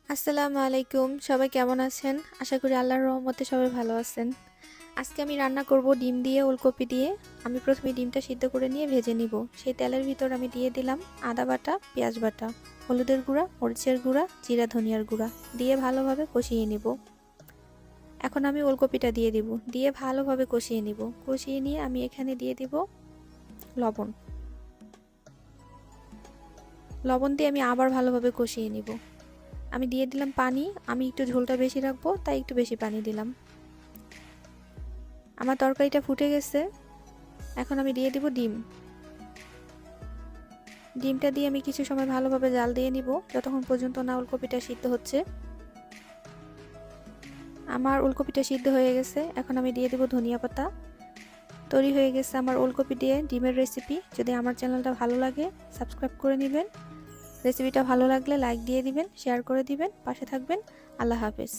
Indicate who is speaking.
Speaker 1: আসসালামু আলাইকুম, সবাই কেমন আছেন? আশা করি আল্লাহর রহমতে সবাই ভালো আছেন। আজকে আমি রান্না করব ডিম দিয়ে, ওলকপি দিয়ে। আমি প্রথমে ডিমটা সিদ্ধ করে নিয়ে ভেজে নিব। সেই তেলের ভিতর আমি দিয়ে দিলাম আদা বাটা, পেঁয়াজ বাটা, হলুদের গুঁড়া, মরিচের গুঁড়া, জিরা ধনিয়ার গুঁড়া দিয়ে ভালোভাবে কষিয়ে নিব। এখন আমি ওলকপিটা দিয়ে দিব, দিয়ে ভালোভাবে কষিয়ে নিব। কষিয়ে নিয়ে আমি এখানে দিয়ে দিব লবণ। লবণ দিয়ে আমি আবার ভালোভাবে কষিয়ে নিব। আমি দিয়ে দিলাম পানি। আমি একটু ঝোলটা বেশি রাখবো, তাই একটু বেশি পানি দিলাম। আমার তরকারিটা ফুটে গেছে। এখন আমি দিয়ে দিব ডিম। ডিমটা দিয়ে আমি কিছু সময় ভালোভাবে জাল দিয়ে নিব, যতক্ষণ পর্যন্ত না ওলকপিটা সিদ্ধ হচ্ছে। আমার ওলকপিটা সিদ্ধ হয়ে গেছে। এখন আমি দিয়ে দিব ধনিয়া পাতা। তৈরি হয়ে গেছে আমার ওলকপি দিয়ে ডিমের রেসিপি। যদি আমার চ্যানেলটা ভালো লাগে সাবস্ক্রাইব করে নেবেন। রেসিপিটা ভালো লাগলে লাইক দিয়ে দিবেন, শেয়ার করে দিবেন, পাশে থাকবেন। আল্লাহ হাফেজ।